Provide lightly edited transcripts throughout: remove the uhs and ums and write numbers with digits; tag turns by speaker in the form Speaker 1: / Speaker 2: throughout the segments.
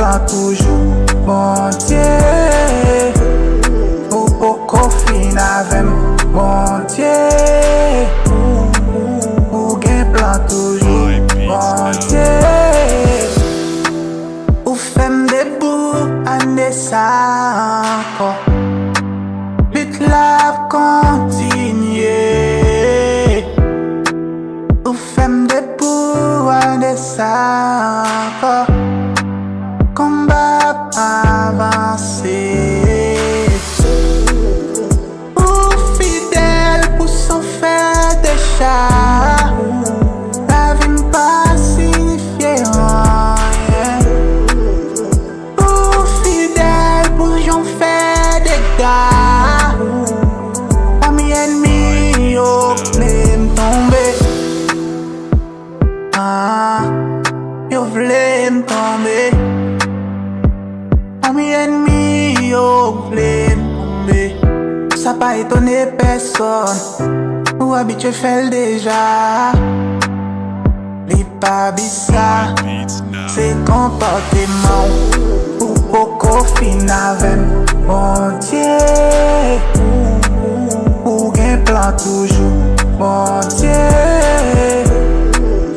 Speaker 1: plan toujours, bon Dieu. Ou poko fin avem, bon Dieu. Ou gen plan toujours, bon Dieu. Ou fem debout, ane sa anko. But la continue. Ou fem debout, ane sa anko. Combat avancé. Ou fidèle pour son faire des chats. La vie m'pas signifier rien. Ou fidèle pour j'en faire des gars. A mi ennemi yo vle m'tomber. Yo vle m'tomber. A mi ennemi yo vle m'tomber. Ça pas étonné personne. Ou habitué fait déjà. Li pas bizarre. C'est comportement. Ou poko fin avem, bon Dieu. Ou gen plan toujours, bon Dieu.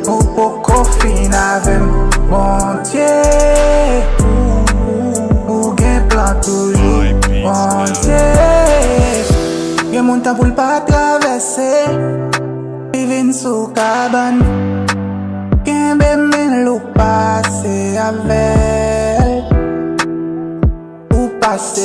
Speaker 1: Ou poko fin avem, bon Dieu. Ou gen plan toujours, bon Dieu. Gen moun tan pou l'pa traverser, pi vin sou kaban. Gen be men lou pase avel. Ou pase